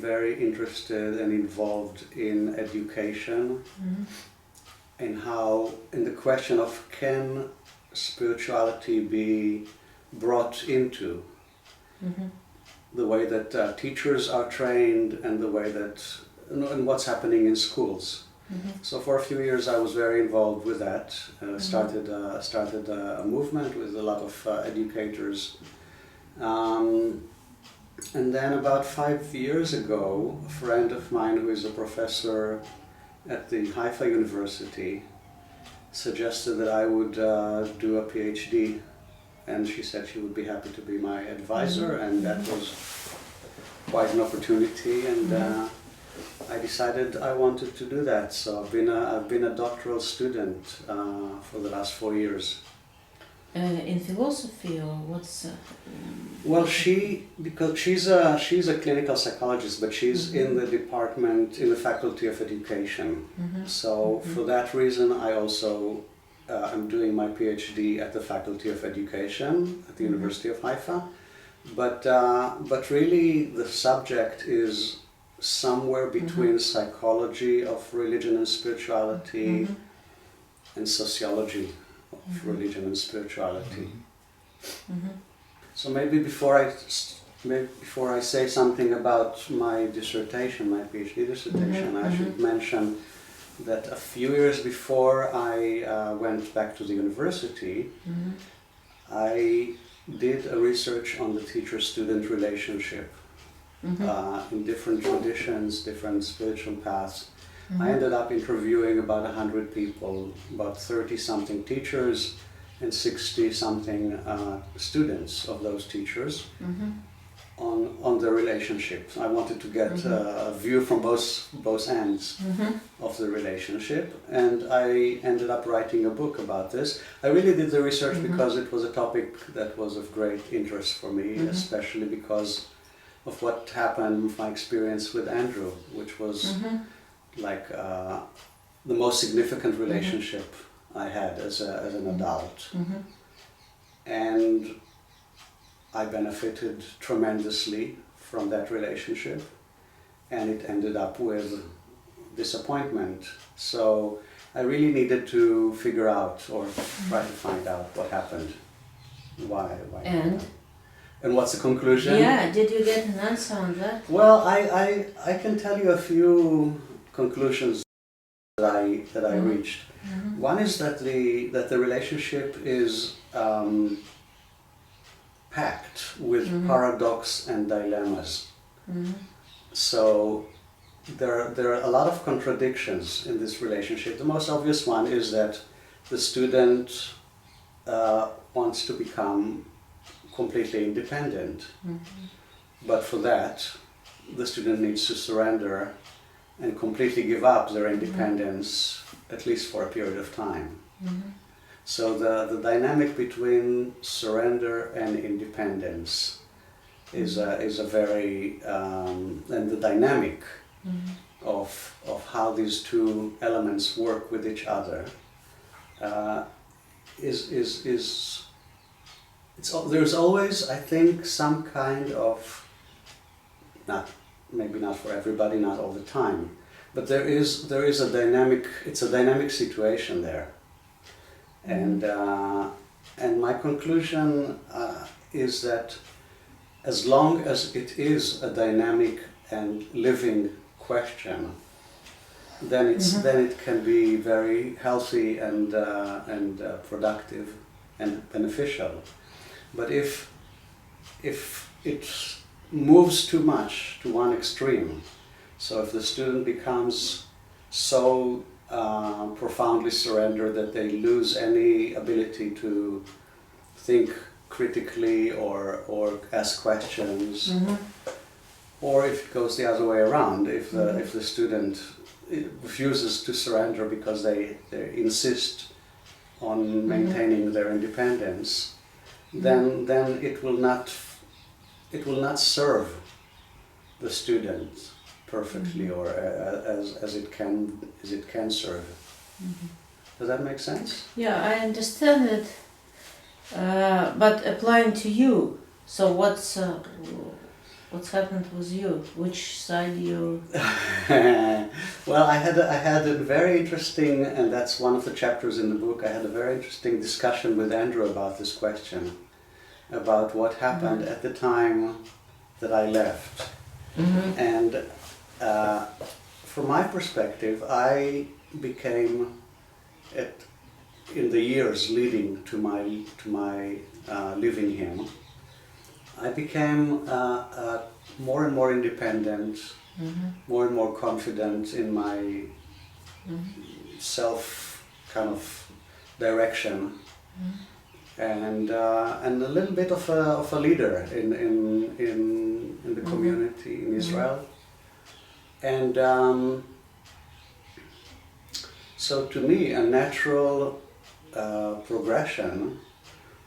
Very interested and involved in education, in the question of can spirituality be brought into the way that teachers are trained and the way that and what's happening in schools. So for a few years I was very involved with that. Started a movement with a lot of educators. And then about 5 years ago, a friend of mine who is a professor at the Haifa University suggested that I would do a PhD, and she said she would be happy to be my advisor, and that was quite an opportunity, and I decided I wanted to do that. So I've been a doctoral student for the last 4 years. In philosophy, or what's? Well, because she's a clinical psychologist, but she's in the department, in the Faculty of Education. So for that reason, I also am doing my PhD at the Faculty of Education at the University of Haifa. But really, the subject is somewhere between psychology of religion and spirituality and sociology of religion and spirituality. So maybe before I say something about my dissertation, my PhD dissertation, I should mention that a few years before I went back to the university, I did a research on the teacher-student relationship in different traditions, different spiritual paths. I ended up interviewing about 100 people, about 30-something teachers and 60-something students of those teachers on their relationships. I wanted to get a view from both ends of the relationship, and I ended up writing a book about this. I really did the research because it was a topic that was of great interest for me, especially because of what happened with my experience with Andrew, which was like the most significant relationship I had as an adult. And I benefited tremendously from that relationship, and it ended up with disappointment. So I really needed to figure out or try to find out what happened. Why and what's the conclusion? Yeah, did you get an answer on that? Well, I can tell you a few conclusions that I reached. One is that the relationship is packed with paradox and dilemmas. So there are a lot of contradictions in this relationship. The most obvious one is that the student wants to become completely independent, but for that the student needs to surrender and completely give up their independence, at least for a period of time. So the dynamic between surrender and independence is a very and the dynamic of how these two elements work with each other there's always, I think, some kind of, maybe not for everybody, not all the time, but there is a dynamic. It's a dynamic situation there, and my conclusion is that as long as it is a dynamic and living question, then it can be very healthy and productive and beneficial. But if it moves too much to one extreme, so if the student becomes so profoundly surrendered that they lose any ability to think critically or ask questions, or if it goes the other way around, if the student refuses to surrender because they insist on maintaining their independence, then it will not serve the student perfectly or as it can serve. Does that make sense? Yeah, I understand it, but applying to you. So what's What's happened with you? Which side you? Well, I had a very interesting, and that's one of the chapters in the book. I had a very interesting discussion with Andrew about this question, about what happened at the time that I left. And from my perspective, I became, in the years leading to my leaving him, I became more and more independent, more and more confident in my self kind of direction, and a little bit of a leader in the community in Israel, and so to me a natural progression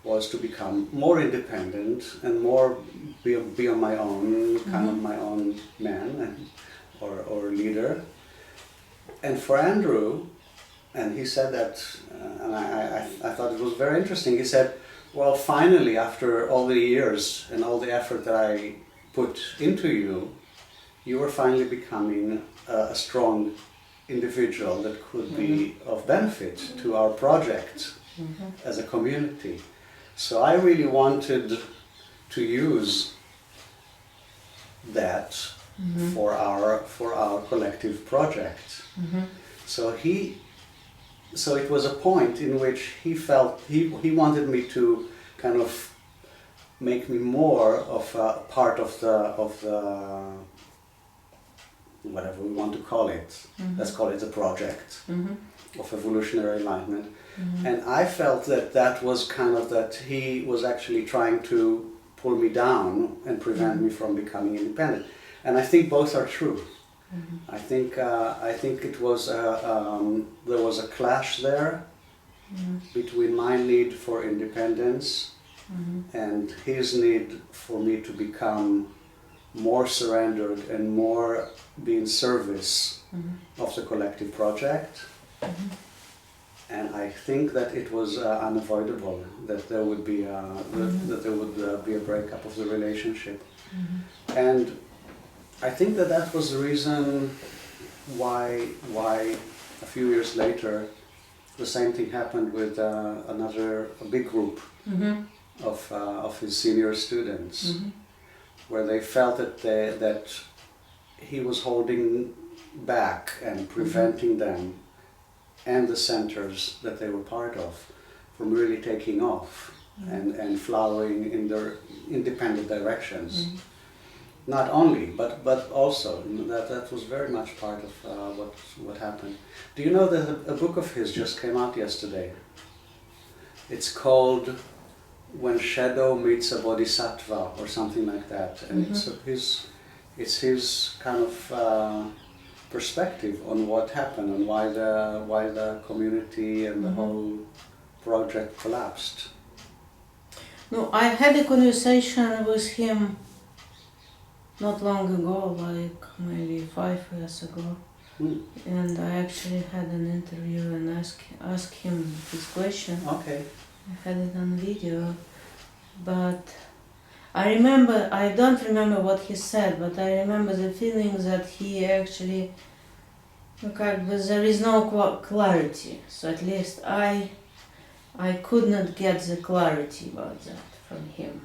was to become more independent and more be on my own, kind of my own man or leader. And for Andrew, and he said that, and I thought it was very interesting, he said, well, finally, after all the years and all the effort that I put into you, you were finally becoming a strong individual that could be of benefit to our project as a community. So I really wanted to use that for our collective project. So it was a point in which he felt he wanted me to kind of make me more of a part of the whatever we want to call it. Let's call it a project of evolutionary enlightenment. And I felt that was kind of that he was actually trying to pull me down and prevent me from becoming independent. And I think both are true. I think it was there was a clash there between my need for independence and his need for me to become more surrendered and more be in service of the collective project. And I think that it was unavoidable that there would be a breakup of the relationship. And I think that was the reason why a few years later the same thing happened with a big group of his senior students, where they felt that he was holding back and preventing them and the centers that they were part of from really taking off and flowering in their independent directions. Not only, but also that was very much part of what happened. Do you know that a book of his just came out yesterday? It's called When Shadow Meets a Bodhisattva or something like that, and it's his kind of perspective on what happened and why the community and the whole project collapsed. No, I had a conversation with him not long ago, like maybe 5 years ago, and I actually had an interview and asked him this question. Okay. I had it on video, but I don't remember what he said, but I remember the feeling that he actually, there is no clarity. So at least I could not get the clarity about that from him.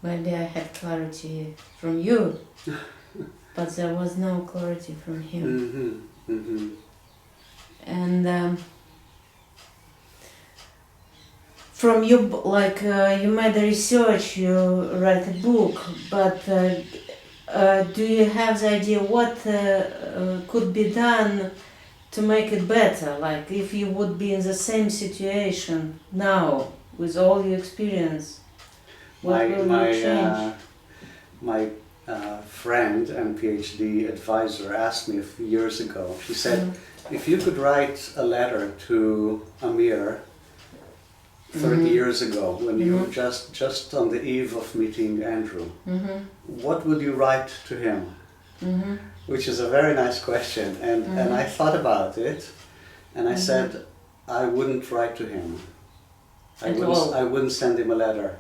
Maybe I had clarity from you, but there was no clarity from him. And from you, you made the research, you write a book, but do you have the idea what could be done to make it better? Like if you would be in the same situation now with all your experience, what will you change? My friend and PhD advisor asked me a few years ago, she said, if you could write a letter to Amir 30 years ago, when you were just on the eve of meeting Andrew, what would you write to him? Which is a very nice question, and I thought about it, and I said I wouldn't write to him. I wouldn't send him a letter,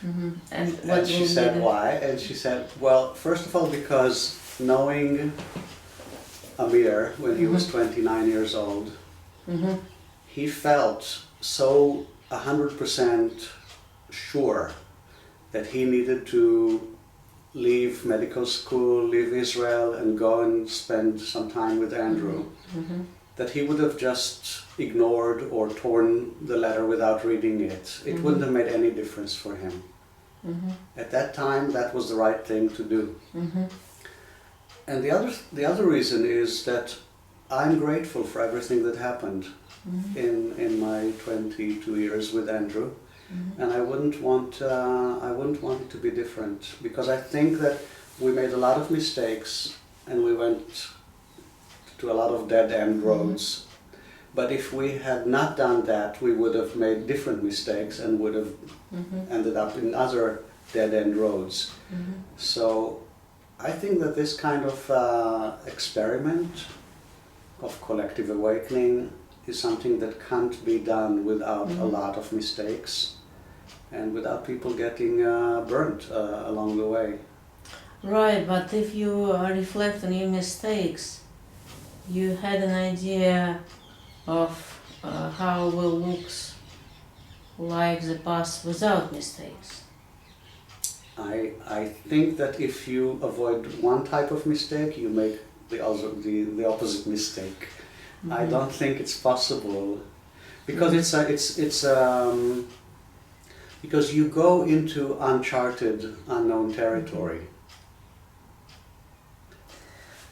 And what And she said, why? And she said, well, first of all, because knowing Amir when he was 29 years old, he felt so 100% sure that he needed to leave medical school, leave Israel, and go and spend some time with Andrew, that he would have just ignored or torn the letter without reading it. It wouldn't have made any difference for him. At that time, that was the right thing to do. And the other reason is that I'm grateful for everything that happened in my 22 years with Andrew, and I wouldn't want it to be different, because I think that we made a lot of mistakes and we went to a lot of dead-end roads. But if we had not done that, we would have made different mistakes and would have ended up in other dead-end roads. So I think that this kind of experiment of collective awakening is something that can't be done without a lot of mistakes and without people getting burnt along the way. Right, but if you reflect on your mistakes, you had an idea of how it looks like the past without mistakes. I think that if you avoid one type of mistake, you make the opposite mistake. I don't think it's possible, because because you go into uncharted, unknown territory.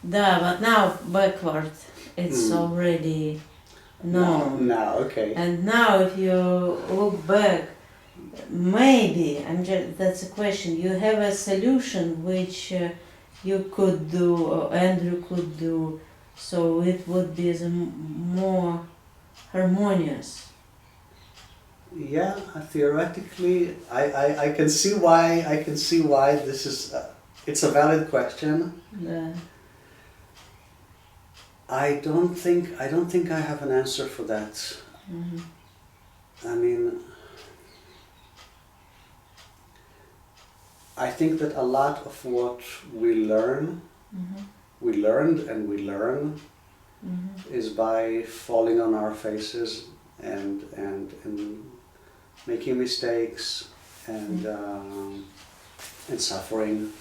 Да, but now backward, it's already known. Now, okay. And now, if you look back, maybe that's a question. You have a solution which you could do, or Andrew could do, so it would be more harmonious. Yeah, theoretically, I can see why this is. It's a valid question. Yeah. I don't think I have an answer for that. I mean, I think that a lot of what we learn, we learned and we learn, is by falling on our faces and making mistakes and suffering.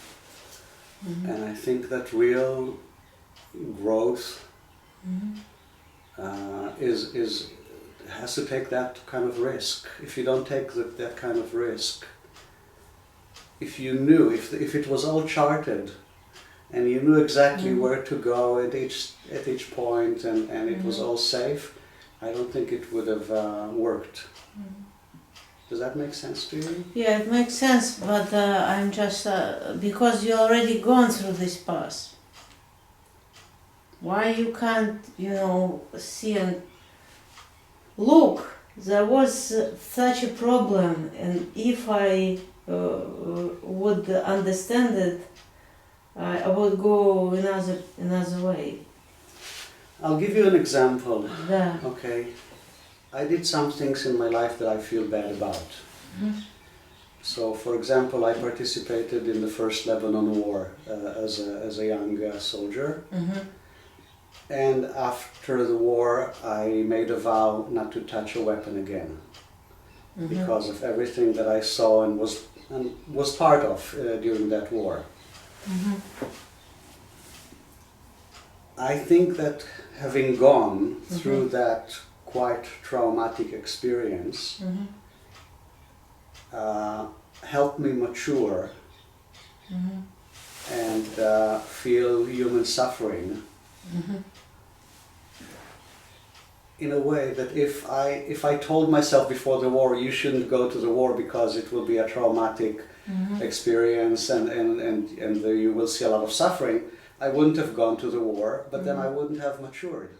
And I think that real growth has to take that kind of risk. If you don't take that kind of risk, if you knew, if it was all charted, and you knew exactly where to go at each point, and it was all safe, I don't think it would have worked. Does that make sense to you? Yeah, it makes sense, but I'm just because you already gone through this path. Why you can't, see and look? There was such a problem, and if I would understand it, I would go another way. I'll give you an example. Yeah. Okay. I did some things in my life that I feel bad about. So, for example, I participated in the first Lebanon War as a young soldier. And after the war, I made a vow not to touch a weapon again, because of everything that I saw and was part of during that war. I think that having gone through that quite traumatic experience helped me mature and feel human suffering in a way that if I told myself before the war, you shouldn't go to the war because it will be a traumatic experience and you will see a lot of suffering, I wouldn't have gone to the war, but then I wouldn't have matured.